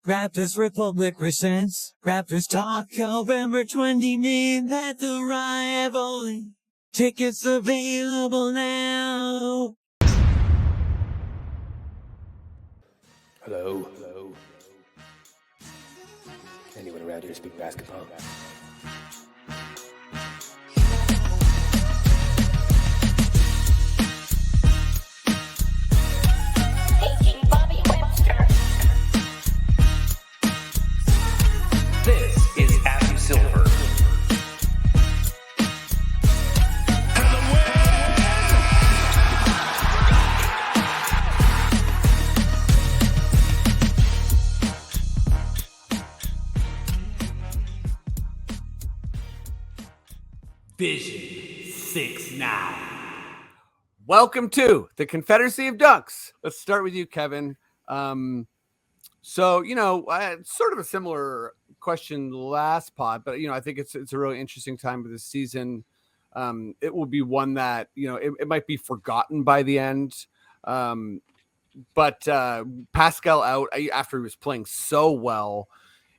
Raptors Republic presents Raptors Talk November 29th at the Rivoli. Tickets available now. Hello. Anyone around here speak basketball? This is Abby Silver. Vision 6-9. Welcome to the Confederacy of Dunks. Let's start with you, Kevin. So, sort of a similar question last pod, but, I think it's a really interesting time of the season. It will be one that, it might be forgotten by the end. But Pascal out after he was playing so well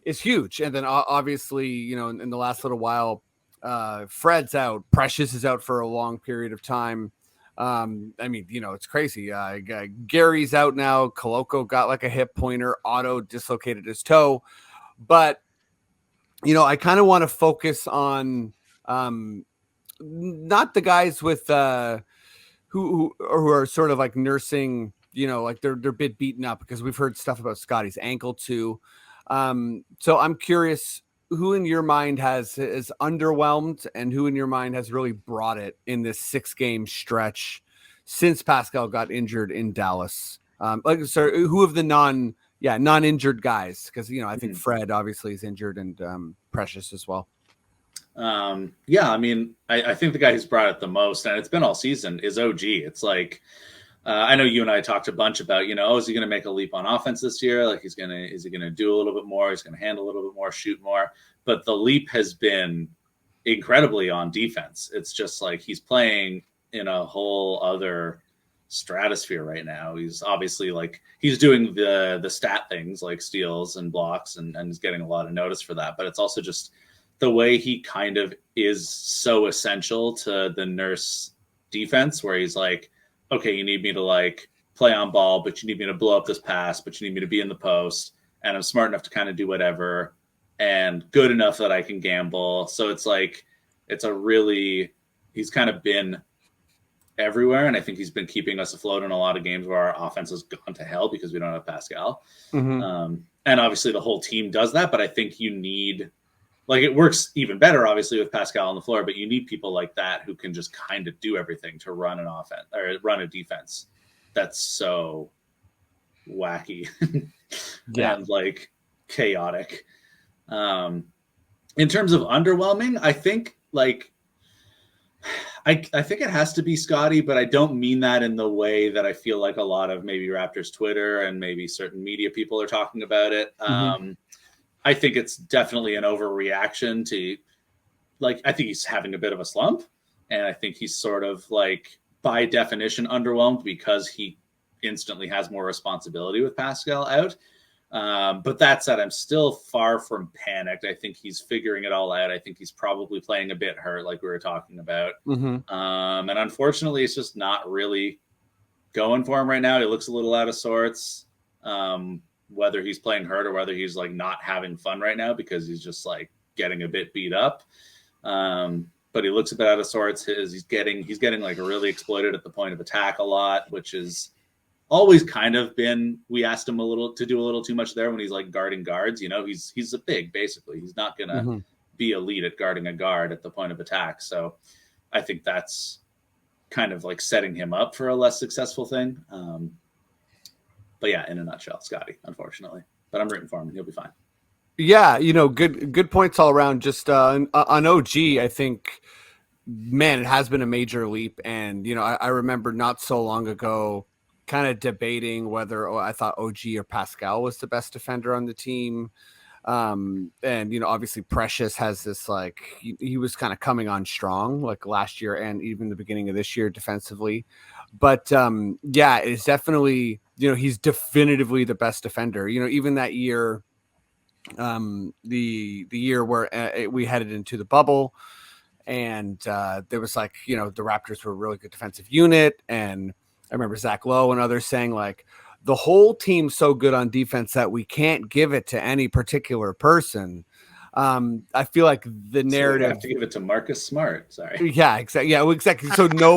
is huge. And then obviously, in the last little while, Fred's out. Precious is out for a long period of time. It's crazy. Gary's out now. Koloko got like a hip pointer. Otto dislocated his toe. But, I kind of want to focus on not the guys with who are sort of like nursing, like they're a bit beaten up, because we've heard stuff about Scotty's ankle too. So I'm curious, who in your mind has underwhelmed and who in your mind has really brought it in this 6-game stretch since Pascal got injured in Dallas? Who of the non-injured guys? Because, I think Fred obviously is injured and Precious as well. I think the guy who's brought it the most, and it's been all season, is OG. It's like, I know you and I talked a bunch about, is he going to make a leap on offense this year? Like is he going to do a little bit more? He's going to handle a little bit more, shoot more. But the leap has been incredibly on defense. It's just like he's playing in a whole other stratosphere right now. He's obviously he's doing the stat things like steals and blocks and he's getting a lot of notice for that. But it's also just the way he kind of is so essential to the Nurse defense, where he's like, okay, you need me to play on ball, but you need me to blow up this pass, but you need me to be in the post, and I'm smart enough to kind of do whatever and good enough that I can gamble. So it's he's kind of been everywhere. And I think he's been keeping us afloat in a lot of games where our offense has gone to hell because we don't have Pascal. Mm-hmm. And obviously the whole team does that, but I think you need, it works even better, obviously, with Pascal on the floor, but you need people like that who can just kind of do everything to run an offense or run a defense that's so wacky and chaotic. In terms of underwhelming, I think I think it has to be Scotty, but I don't mean that in the way that I feel like a lot of maybe Raptors Twitter and maybe certain media people are talking about it. Mm-hmm. I think it's definitely an overreaction to, I think he's having a bit of a slump, and I think he's sort of by definition underwhelmed because he instantly has more responsibility with Pascal out. But that said, I'm still far from panicked. I think he's figuring it all out. I think he's probably playing a bit hurt, like we were talking about. Mm-hmm. And unfortunately, it's just not really going for him right now. He looks a little out of sorts. Whether he's playing hurt or whether he's not having fun right now because he's just getting a bit beat up. But he looks a bit out of sorts. He's getting really exploited at the point of attack a lot, which is always kind of been, we asked him to do a little too much there when he's guarding guards. He's a big, basically. He's not going to be elite at guarding a guard at the point of attack. So I think that's kind of setting him up for a less successful thing. But yeah, in a nutshell, Scotty, unfortunately. But I'm rooting for him. He'll be fine. Yeah, good points all around. Just on OG, I think, man, it has been a major leap. And, I remember not so long ago kind of debating whether I thought OG or Pascal was the best defender on the team. And, obviously Precious has this, he was kind of coming on strong, last year and even the beginning of this year defensively. But, it's definitely, he's definitively the best defender. Even that year the year where we headed into the bubble, and there was like, the Raptors were a really good defensive unit, and I remember Zach Lowe and others saying like the whole team's so good on defense that we can't give it to any particular person. I feel like the narrative, so we have to give it to Marcus Smart. Sorry. yeah, exactly. Yeah, exactly. So no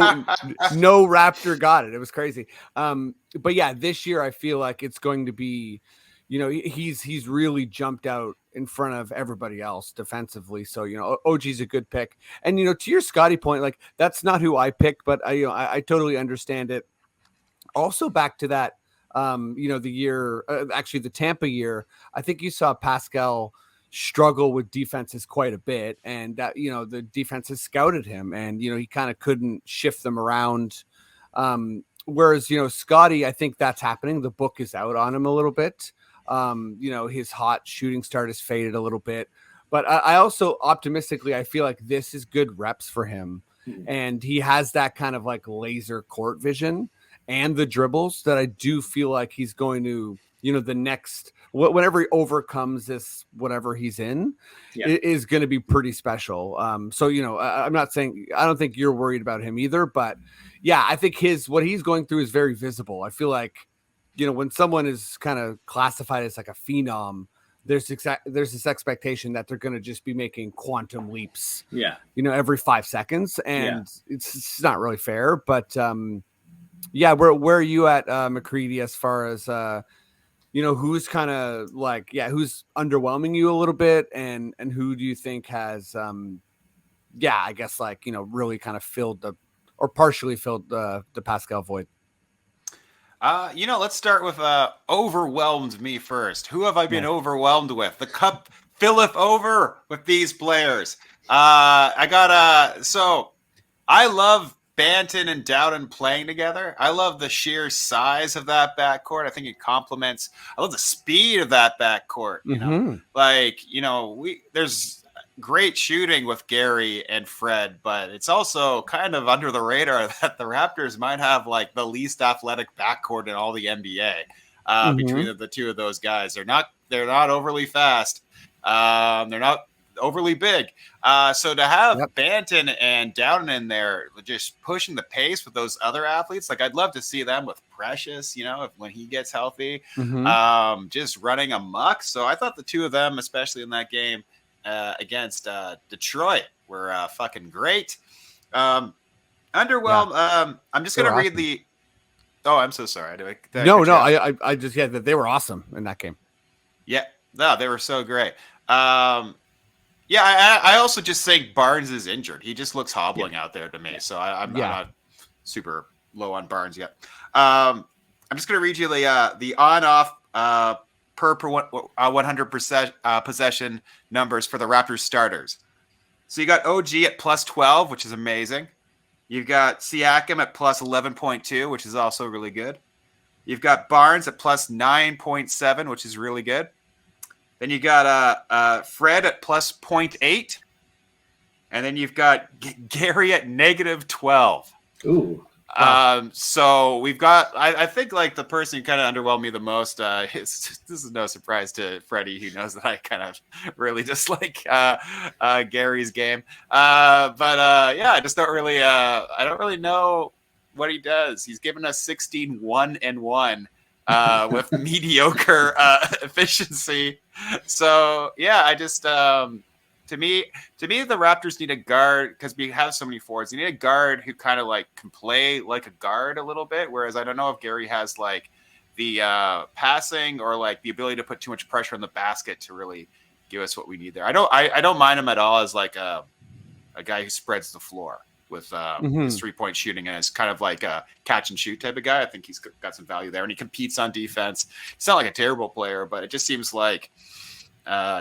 Raptor got it. It was crazy. But yeah, this year I feel like it's going to be, he's really jumped out in front of everybody else defensively. So, OG's a good pick. And, to your Scotty point, like that's not who I picked, but I totally understand it. Also back to that, the year, actually the Tampa year, I think you saw Pascal struggle with defenses quite a bit, and that, the defenses scouted him, and, he kind of couldn't shift them around. Whereas, Scotty, I think that's happening. The book is out on him a little bit. His hot shooting start has faded a little bit, but I also optimistically, I feel like this is good reps for him. And he has that kind of like laser court vision and the dribbles that I do feel like he's going to, the next, whenever he overcomes this, whatever he's in, it is going to be pretty special. So, I'm not saying, I don't think you're worried about him either, but yeah, I think what he's going through is very visible. I feel like, when someone is kind of classified as like a phenom, there's this expectation that they're going to just be making quantum leaps, every 5 seconds. And it's not really fair, but, where are you at, McCready, as far as, who's kind of like, who's underwhelming you a little bit, and who do you think has, I guess like, really kind of partially filled the Pascal void? Let's start with overwhelmed me first. Who have I been overwhelmed with? The cup filleth over with these players. So I love Banton and Dowden playing together. I love the sheer size of that backcourt. I think it complements. I love the speed of that backcourt. There's great shooting with Gary and Fred, but it's also kind of under the radar that the Raptors might have like the least athletic backcourt in all the NBA between the two of those guys. They're not overly fast. They're not overly big. So to have Banton and Dowden in there just pushing the pace with those other athletes, like I'd love to see them with Precious, when he gets healthy, just running amok. So I thought the two of them, especially in that game against Detroit, were fucking great. Underwhelmed. I'm just gonna read the. Oh, I'm so sorry. I just that they were awesome in that game. Yeah, no, they were so great. I also just think Barnes is injured. He just looks hobbling out there to me. So I'm not super low on Barnes yet. I'm just gonna read you the on-off per 100% possession numbers for the Raptors starters. So you got OG at plus 12, which is amazing. You've got Siakam at plus 11.2, which is also really good. You've got Barnes at plus 9.7, which is really good. Then you got Fred at plus 0.8. And then you've got Gary at negative 12. Ooh. Wow. So we've got, I think like the person who kind of underwhelmed me the most, this is no surprise to Freddie, who knows that I kind of really dislike Gary's game. I just don't really, I don't really know what he does. He's given us 16-1-1 with mediocre efficiency. So yeah, I just, To me, the Raptors need a guard because we have so many forwards. You need a guard who kind of like can play like a guard a little bit. Whereas I don't know if Gary has like the passing or like the ability to put too much pressure on the basket to really give us what we need there. I don't mind him at all as like a guy who spreads the floor with his 3-point shooting and is kind of like a catch and shoot type of guy. I think he's got some value there, and he competes on defense. He's not like a terrible player, but it just seems like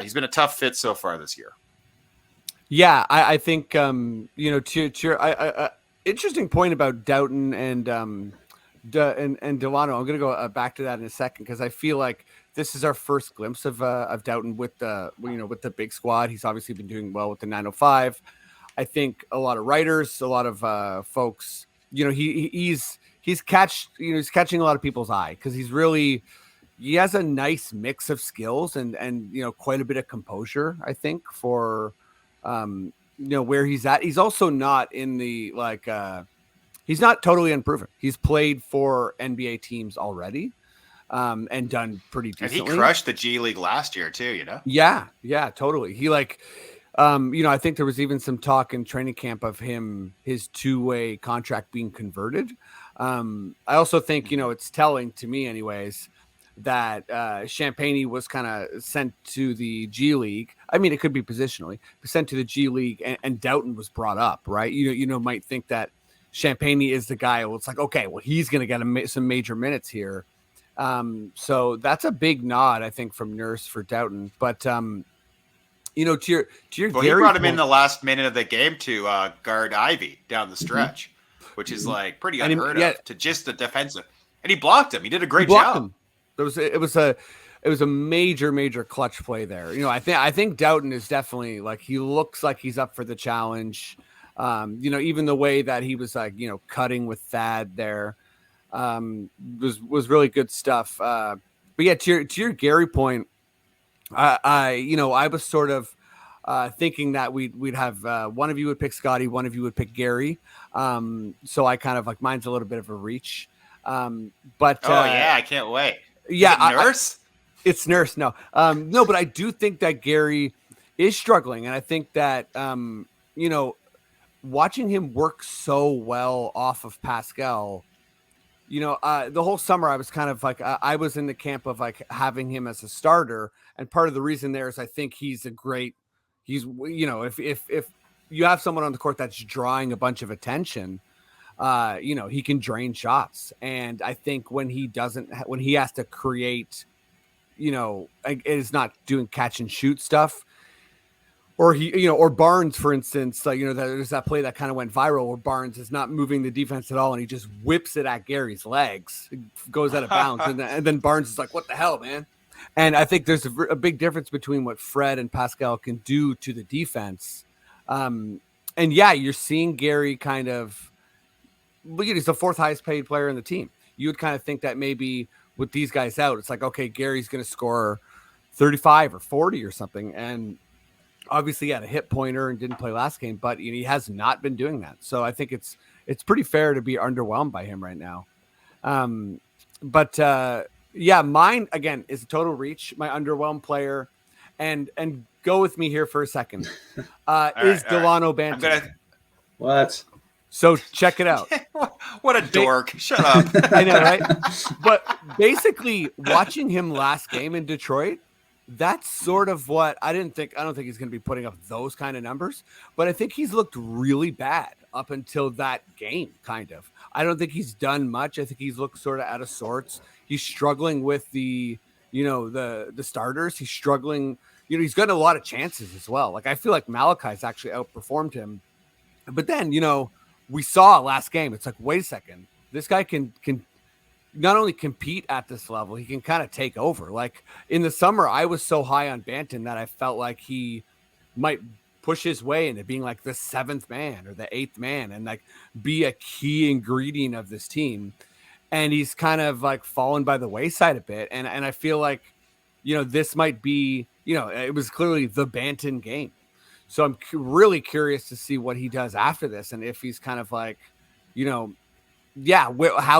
he's been a tough fit so far this year. Yeah, I think to your interesting point about Doughton and Delano. I'm going to go back to that in a second because I feel like this is our first glimpse of Doughton with the big squad. He's obviously been doing well with the 905. I think a lot of writers, a lot of folks, he's catching a lot of people's eye because he's really, he has a nice mix of skills and quite a bit of composure, I think, for where he's at. He's also not in the he's not totally unproven. He's played for NBA teams already and done pretty And decently. he crushed the G League last year too, Yeah, totally. He I think there was even some talk in training camp of his two-way contract being converted. I also think, it's telling to me anyways that Champagne was kind of sent to the G League. I mean, it could be positionally, but sent to the G League and Doughton was brought up, right? Might think that Champagne is the guy. Well, it's like, okay, well, he's going to get some major minutes here. So that's a big nod, I think, from Nurse for Doughton. But, to your well, he brought him in the last minute of the game to guard Ivy down the stretch, which is like pretty unheard of to just the defensive. And he blocked him. He did a great job. It was a major clutch play there. I think Doughton is definitely he looks like he's up for the challenge. Even the way that he was cutting with Thad there was really good stuff. But yeah, to your Gary point, I was sort of thinking that we'd have one of you would pick Scotty, one of you would pick Gary. So I kind of mine's a little bit of a reach. But I can't wait. Yeah, Nurse. It's Nurse. No, no, but I do think that Gary is struggling, and I think that watching him work so well off of Pascal. The whole summer I was kind of I was in the camp of having him as a starter, and part of the reason there is I think he's if you have someone on the court that's drawing a bunch of attention, he can drain shots. And I think when he has to create, is not doing catch and shoot stuff, or or Barnes, for instance, there's that play that kind of went viral where Barnes is not moving the defense at all. And he just whips it at Gary's legs, it goes out of bounds. and then Barnes is like, what the hell, man? And I think there's a big difference between what Fred and Pascal can do to the defense. And yeah, you're seeing Gary kind of, he's the fourth highest paid player in the team. You would kind of think that maybe with these guys out, it's like, okay, Gary's going to score 35 or 40 or something. And obviously he had a hit pointer and didn't play last game, but he has not been doing that. So I think it's pretty fair to be underwhelmed by him right now. Yeah, mine again is a total reach. My underwhelmed player, and go with me here for a second. Is Delano Banton? What? So check it out. What a dork! Shut up. I know, right? But basically, watching him last game in Detroit, that's sort of what I don't think he's going to be putting up those kind of numbers, but I think he's looked really bad up until that game. Kind of. I don't think he's done much. I think he's looked sort of out of sorts. He's struggling with the starters. He's struggling. He's gotten a lot of chances as well. I feel like Malachi's actually outperformed him. But then, we saw last game. It's like, wait a second. This guy can not only compete at this level, he can kind of take over. In the summer, I was so high on Banton that I felt like he might push his way into being the seventh man or the eighth man and be a key ingredient of this team. And he's kind of fallen by the wayside a bit. And I feel like, this might be, it was clearly the Banton game. So I'm really curious to see what he does after this. And if he's kind of how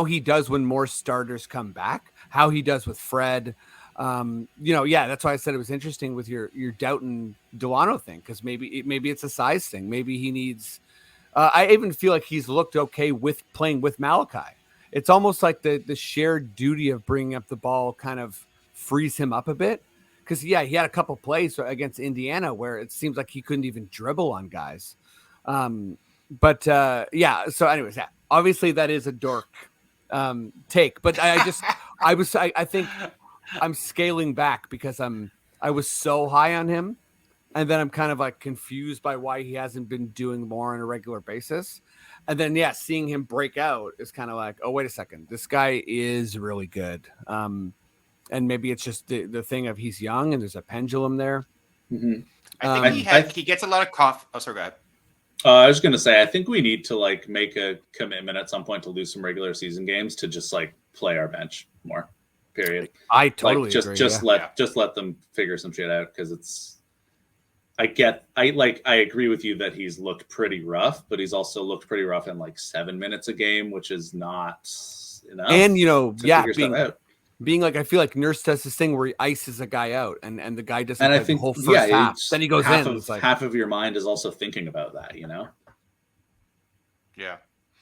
he does when more starters come back, how he does with Fred. That's why I said it was interesting with your Doughton Delano thing, because maybe it's a size thing. Maybe he needs. I even feel like he's looked okay with playing with Malachi. It's almost like the shared duty of bringing up the ball kind of frees him up a bit. Because he had a couple plays against Indiana where it seems like he couldn't even dribble on guys. So anyways, obviously that is a dork take, but I think I'm scaling back because I was so high on him, and then I'm kind of confused by why he hasn't been doing more on a regular basis. And then seeing him break out is kind of oh, wait a second, this guy is really good. And maybe it's just the thing of he's young and there's a pendulum there. Mm-hmm. I think he gets a lot of cough. Oh, sorry, go ahead. I was going to say, I think we need to make a commitment at some point to lose some regular season games to just play our bench more. Period. I totally Like, just agree. just let them figure some shit out, because it's. I agree with you that he's looked pretty rough, but he's also looked pretty rough in like 7 minutes a game, which is not enough. And to figure stuff out. being like, I feel like Nurse does this thing where he ices a guy out, and the guy doesn't And I play the think whole first half. Then he goes half in. Of, it's like, half of your mind is also thinking about that, you know? Yeah.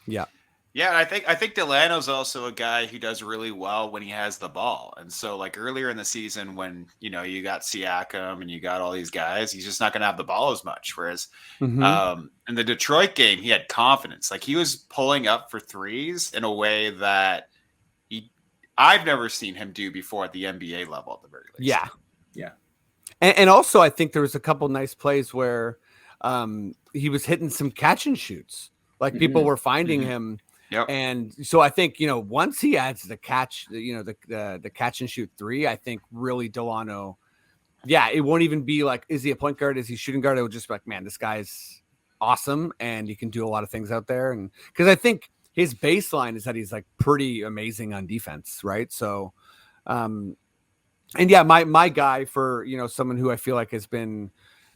yeah. Yeah, I think Delano's also a guy who does really well when he has the ball. And so like earlier in the season when, you know, you got Siakam and you got all these guys, he's just not going to have the ball as much. Whereas in the Detroit game, he had confidence. Like he was pulling up for threes in a way that I've never seen him do before at the NBA level at the very least. Yeah. Yeah. And also I think there was a couple nice plays where he was hitting some catch and shoots. Like people were finding him. Yep. And so I think, you know, once he adds the catch, you know, the catch and shoot three, I think really Delano, it won't even be like, is he a point guard? Is he shooting guard? It would just be like, man, this guy's awesome. And he can do a lot of things out there. And because I think his baseline is that he's like pretty amazing on defense. Right. So, and yeah, my guy for, you know, someone who I feel like has been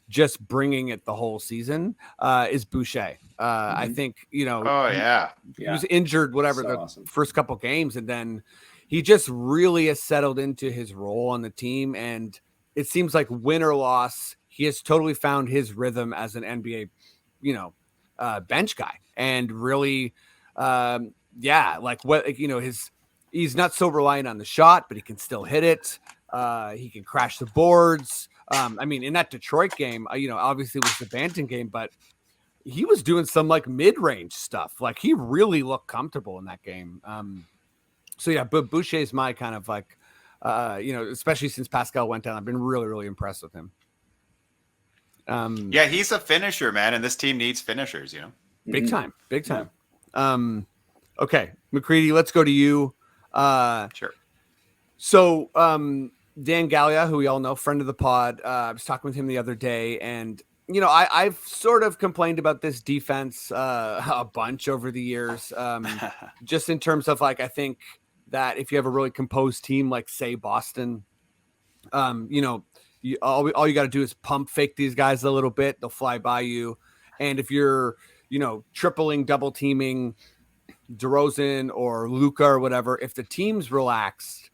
just bringing it the whole season is Boucher. I think, you know, he was injured, whatever, first couple games. And then he just really has settled into his role on the team. And it seems like win or loss, he has totally found his rhythm as an NBA, you know, bench guy. And really, like what, you know, he's not so reliant on the shot, but he can still hit it. He can crash the boards. I mean, in that Detroit game, you know, obviously it was the Banton game, but he was doing some like mid-range stuff. Like he really looked comfortable in that game. So yeah, but Boucher is my kind of like, you know, especially since Pascal went down, I've been really, really impressed with him. Yeah, he's a finisher, man, and this team needs finishers, you know. Big time. Okay, McCready, let's go to you. Sure. So, Dan Gallia, who we all know, friend of the pod, I was talking with him the other day, and you know, I've sort of complained about this defense a bunch over the years, just in terms of like, I think that if you have a really composed team, like say Boston, you know, all you got to do is pump fake these guys a little bit, they'll fly by you, and if you're, you know, tripling, double teaming DeRozan or Luka or whatever, if the team's relaxed.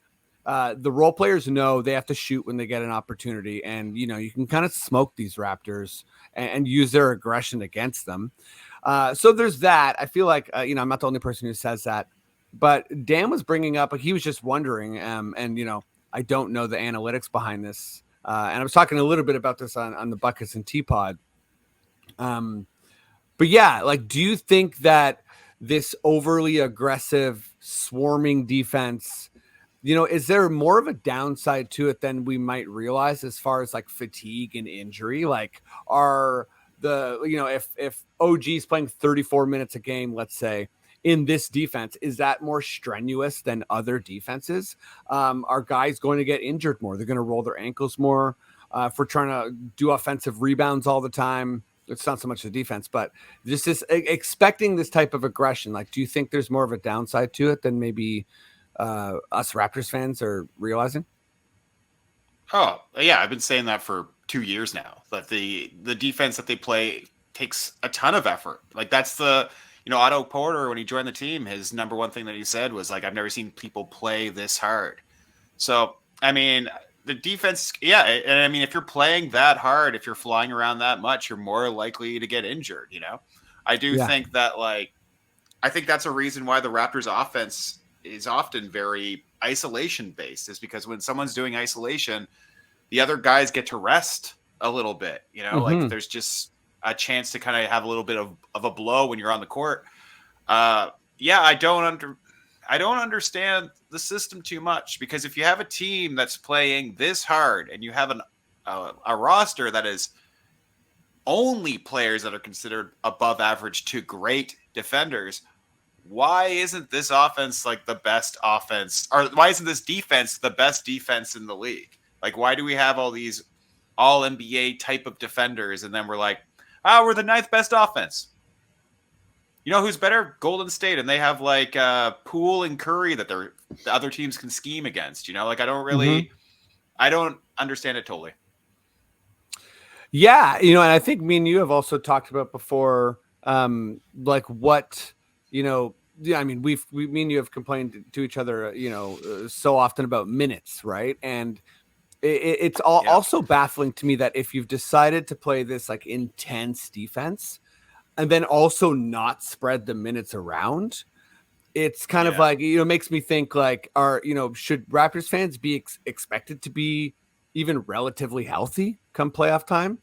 The role players know they have to shoot when they get an opportunity. And, you know, you can kind of smoke these Raptors and use their aggression against them. So there's that. I feel like, you know, I'm not the only person who says that. But Dan was bringing up, like, he was just wondering, and, you know, I don't know the analytics behind this. And I was talking a little bit about this on the Buckets and Teapot. But, yeah, like, do you think that this overly aggressive, swarming defense, you know, is there more of a downside to it than we might realize as far as like fatigue and injury? Like are the, you know, if OG is playing 34 minutes a game, let's say in this defense, is that more strenuous than other defenses? Are guys going to get injured more? They're going to roll their ankles more for trying to do offensive rebounds all the time. It's not so much the defense, but just this expecting this type of aggression. Like, do you think there's more of a downside to it than maybe us Raptors fans are realizing? Oh, yeah. I've been saying that for 2 years now, that the defense that they play takes a ton of effort. Like that's the, you know, Otto Porter, when he joined the team, his number one thing that he said was like, I've never seen people play this hard. So, I mean, the defense, yeah. And I mean, if you're playing that hard, if you're flying around that much, you're more likely to get injured, you know? I do think that like, I think that's a reason why the Raptors offense is often very isolation based, is because when someone's doing isolation, the other guys get to rest a little bit, you know, like there's just a chance to kind of have a little bit of a blow when you're on the court. I don't understand the system too much, because if you have a team that's playing this hard and you have a roster that is only players that are considered above average to great defenders, why isn't this offense like the best offense, or why isn't this defense the best defense in the league? Like, why do we have all these all NBA type of defenders, and then we're like, we're the ninth best offense? You know who's better? Golden State, and they have like Poole and Curry that the other teams can scheme against. You know, like I don't understand it totally. Yeah, you know, and I think me and you have also talked about before, like what, you know, yeah, I mean, me and you have complained to each other, you know, so often about minutes, right? And it's also baffling to me that if you've decided to play this like intense defense and then also not spread the minutes around, it's kind of like, you know, makes me think like, should Raptors fans be expected to be even relatively healthy come playoff time?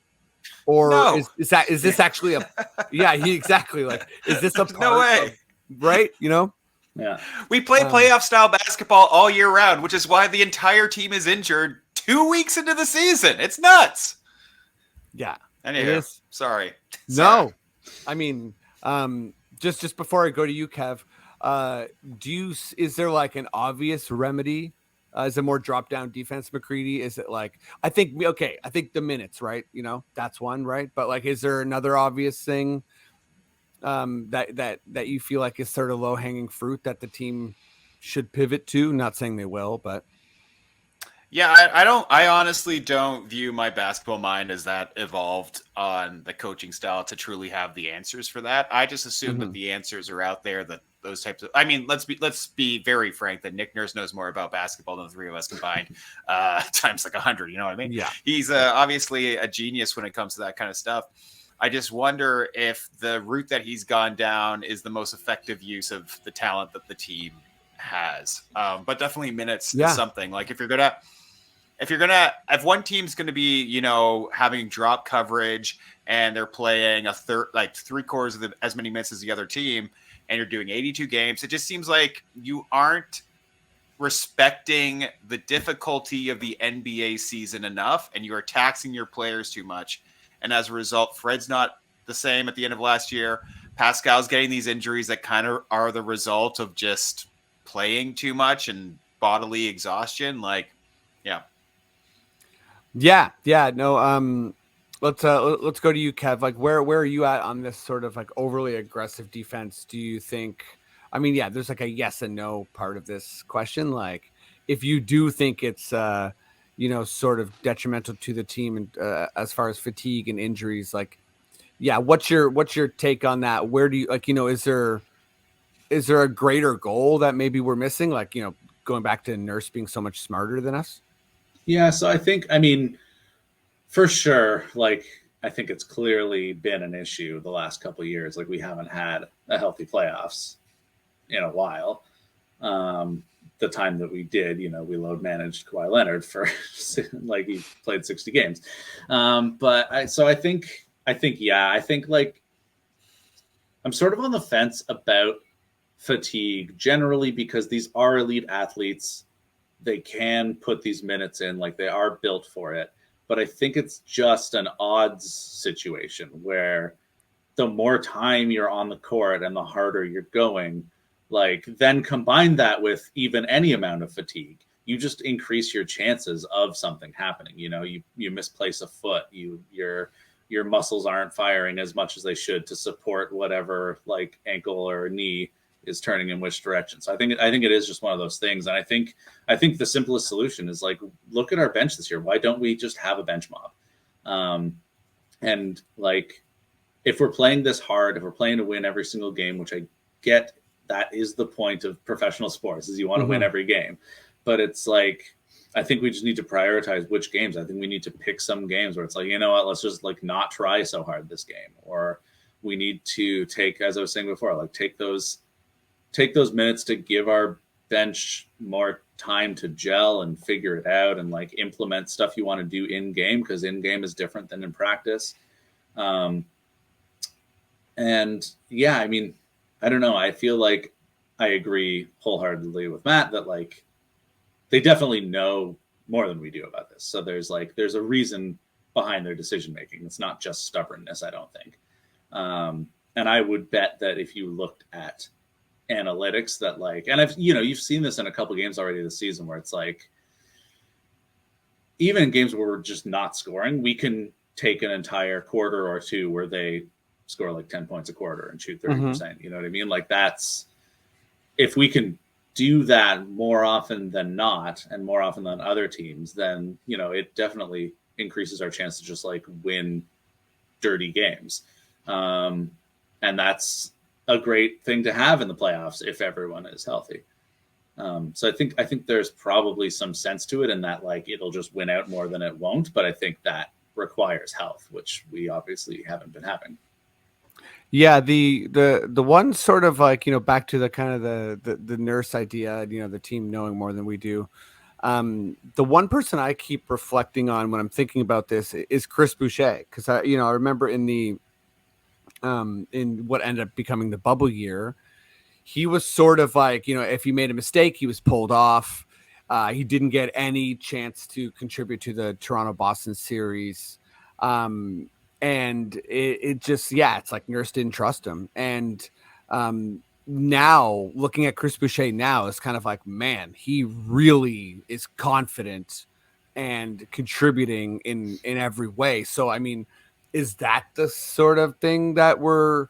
Or No. is this actually a exactly, like, is this a part no way of, right? You know? Yeah. We play playoff style basketball all year round, which is why the entire team is injured 2 weeks into the season. It's nuts. Yeah. Anyway, sorry. No, I mean, just before I go to you, Kev, is there like an obvious remedy? Is it more drop down defense, McCready? Is it like, I think the minutes, right? You know, that's one, right? But like, is there another obvious thing that you feel like is sort of low hanging fruit that the team should pivot to? Not saying they will, but yeah, I honestly don't view my basketball mind as that evolved on the coaching style to truly have the answers for that. I just assume that the answers are out there, that those types of, I mean, let's be very frank that Nick Nurse knows more about basketball than the three of us combined, times like 100, you know what I mean? Yeah. He's obviously a genius when it comes to that kind of stuff. I just wonder if the route that he's gone down is the most effective use of the talent that the team has. But definitely minutes is something. Like if one team's gonna be, you know, having drop coverage and they're playing three quarters of as many minutes as the other team, and you're doing 82 games, it just seems like you aren't respecting the difficulty of the NBA season enough, and you are taxing your players too much. And as a result, Fred's not the same at the end of last year. Pascal's getting these injuries that kind of are the result of just playing too much and bodily exhaustion. Like, no. Let's go to you, Kev. Like, where are you at on this sort of like overly aggressive defense? Do you think? I mean, yeah, there's like a yes and no part of this question. Like, if you do think it's you know, sort of detrimental to the team and as far as fatigue and injuries, like, yeah, what's your take on that? Where do you, like, you know, is there a greater goal that maybe we're missing? Like, you know, going back to Nurse being so much smarter than us. Yeah. So I mean, for sure, like, I think it's clearly been an issue the last couple of years. Like, we haven't had a healthy playoffs in a while. The time that we did, you know, we load managed Kawhi Leonard for like he played 60 games. I think like I'm sort of on the fence about fatigue generally, because these are elite athletes. They can put these minutes in, like they are built for it. But I think it's just an odds situation where the more time you're on the court and the harder you're going, like then combine that with even any amount of fatigue, you just increase your chances of something happening. You know, you misplace a foot, your muscles aren't firing as much as they should to support whatever like ankle or knee is turning in which direction. So I think it is just one of those things. And I think the simplest solution is like, look at our bench this year. Why don't we just have a bench mob? And like, if we're playing this hard, if we're playing to win every single game, which I get, that is the point of professional sports, is you want to win every game. But it's like, I think we just need to prioritize which games. I think we need to pick some games where it's like, you know what, let's just like not try so hard this game. Or we need to take, as I was saying before, like take those minutes to give our bench more time to gel and figure it out and like implement stuff you want to do in game, because in game is different than in practice. And yeah, I mean, I don't know. I feel like I agree wholeheartedly with Matt that like they definitely know more than we do about this. So there's a reason behind their decision making. It's not just stubbornness, I don't think. And I would bet that if you looked at analytics that like, and you've seen this in a couple games already this season where it's like, even in games where we're just not scoring, we can take an entire quarter or two where they score like 10 points a quarter and shoot 30%. You know what I mean? Like that's, if we can do that more often than not and more often than other teams, then, you know, it definitely increases our chance to just like win dirty games. And that's a great thing to have in the playoffs if everyone is healthy. So I think there's probably some sense to it in that like it'll just win out more than it won't, but I think that requires health, which we obviously haven't been having. Yeah, the one sort of like, you know, back to the kind of the nurse idea, you know, the team knowing more than we do. The one person I keep reflecting on when I'm thinking about this is Chris Boucher, because I remember in the in what ended up becoming the bubble year, he was sort of like, you know, if he made a mistake, he was pulled off. He didn't get any chance to contribute to the Toronto-Boston series. And it just, yeah, it's like Nurse didn't trust him. And now looking at Chris Boucher now, it's kind of like, man, he really is confident and contributing in every way. So, I mean, is that the sort of thing that we're,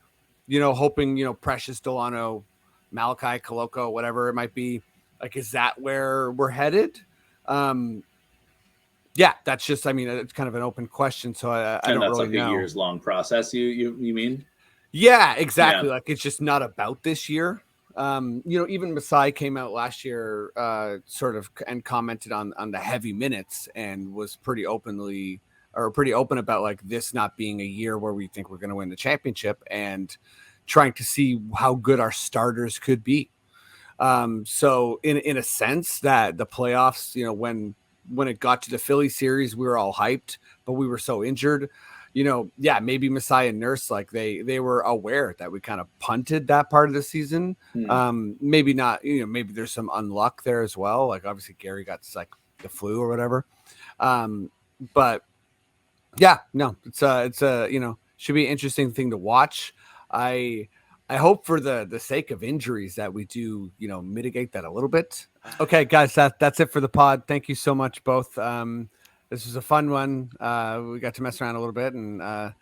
you know, hoping, you know, Precious, Delano, Malachi, Koloko, whatever it might be, like, is that where we're headed? Yeah, that's just, I mean, it's kind of an open question. So I don't that's really like know. a years long process. You mean? Yeah, exactly. Yeah. Like it's just not about this year. You know, even Masai came out last year, sort of, and commented on the heavy minutes and was pretty open about like this not being a year where we think we're going to win the championship and trying to see how good our starters could be. So in a sense that the playoffs, you know, when it got to the Philly series, we were all hyped, but we were so injured. You know, yeah, maybe Masai and Nurse, like they were aware that we kind of punted that part of the season. Maybe not, you know, maybe there's some unluck there as well. Like obviously Gary got like the flu or whatever. But yeah, no, it's a, you know, should be an interesting thing to watch. I hope for the sake of injuries that we do, you know, mitigate that a little bit. Okay, guys, that's it for the pod. Thank you so much, both. This was a fun one. We got to mess around a little bit, and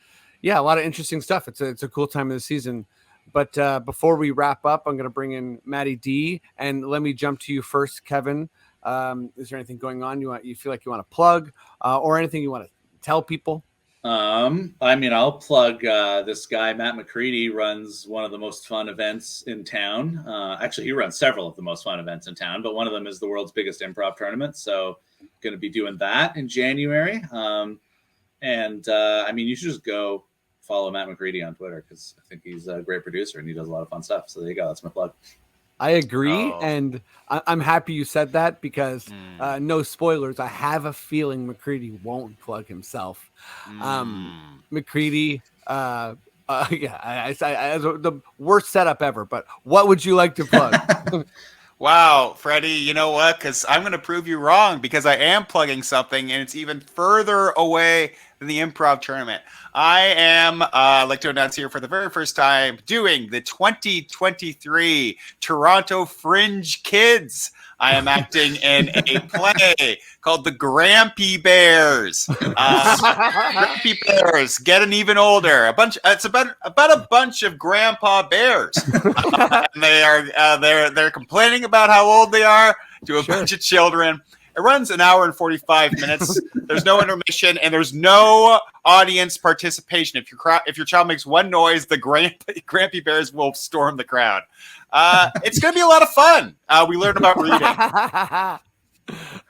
yeah, a lot of interesting stuff. It's a cool time of the season. But before we wrap up, I'm going to bring in Maddie D, and let me jump to you first, Kevin. Is there anything going on you feel like you want to plug, or anything you want to tell people? I mean, I'll plug this guy, Matt McCready, runs one of the most fun events in town. Actually, he runs several of the most fun events in town, but one of them is the world's biggest improv tournament. So going to be doing that in January. I mean, you should just go follow Matt McCready on Twitter because I think he's a great producer and he does a lot of fun stuff. So there you go. That's my plug. I agree, and I'm happy you said that because no spoilers. I have a feeling McCready won't plug himself. McCready, yeah, I the worst setup ever. But what would you like to plug? Wow, Freddie, you know what? Because I'm going to prove you wrong because I am plugging something and it's even further away than the improv tournament. I am, like to announce here for the very first time, doing the 2023 Toronto Fringe Kids. I am acting in a play called The Grampy Bears. Grampy Bears, getting even older. It's about a bunch of grandpa bears. And they're complaining about how old they are to a bunch of children. It runs an hour and 45 minutes. There's no intermission and there's no audience participation. If your child makes one noise, the Grampy Bears will storm the crowd. It's going to be a lot of fun. We learn about reading.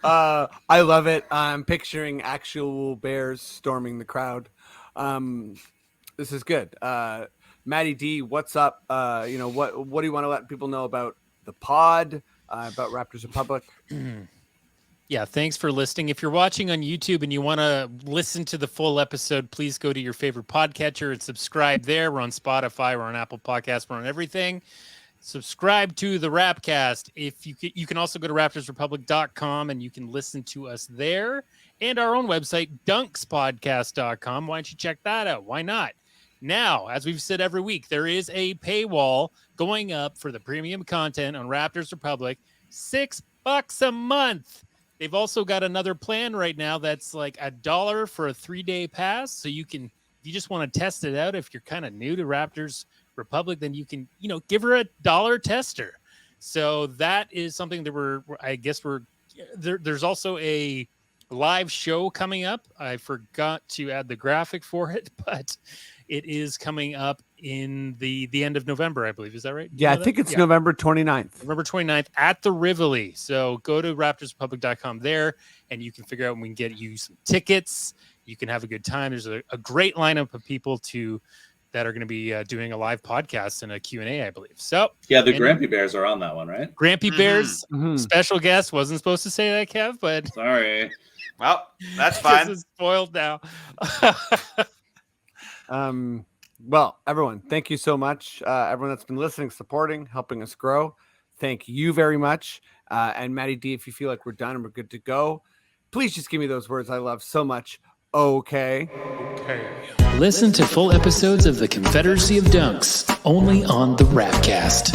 I love it. I'm picturing actual bears storming the crowd. This is good. Maddie D, what's up? You know, what do you want to let people know about the pod, about Raptors Republic? Yeah, thanks for listening. If you're watching on YouTube and you want to listen to the full episode, please go to your favorite podcatcher and subscribe there. We're on Spotify, we're on Apple Podcasts, we're on everything. Subscribe to the Rapcast. If you can also go to raptorsrepublic.com and you can listen to us there, and our own website, dunkspodcast.com. Why don't you check that out? Why not? Now, as we've said every week, there is a paywall going up for the premium content on Raptors Republic, $6 a month. They've also got another plan right now that's like $1 for a 3-day pass, so you can if you just want to test it out, if you're kind of new to Raptors Republic, then you can, give her a $1 tester. So that is something that there's also a live show coming up. I forgot to add the graphic for it, but it is coming up in the end of November, I believe. Is that right? Yeah, I think it's November 29th. November 29th at the Rivoli. So go to raptorsrepublic.com there, and you can figure out when we can get you some tickets. You can have a good time. There's a great lineup of people that are going to be doing a live podcast and a Q&A, I believe. So yeah, the Grampy Bears are on that one, right? Grampy Bears, special guest. Wasn't supposed to say that, Kev, but sorry. Well, that's fine. This is spoiled now. Well, everyone, thank you so much. Everyone that's been listening, supporting, helping us grow. Thank you very much. And Maddie D, if you feel like we're done and we're good to go, please just give me those words I love so much. Okay. Listen to full episodes of the Confederacy of Dunks only on the Rapcast.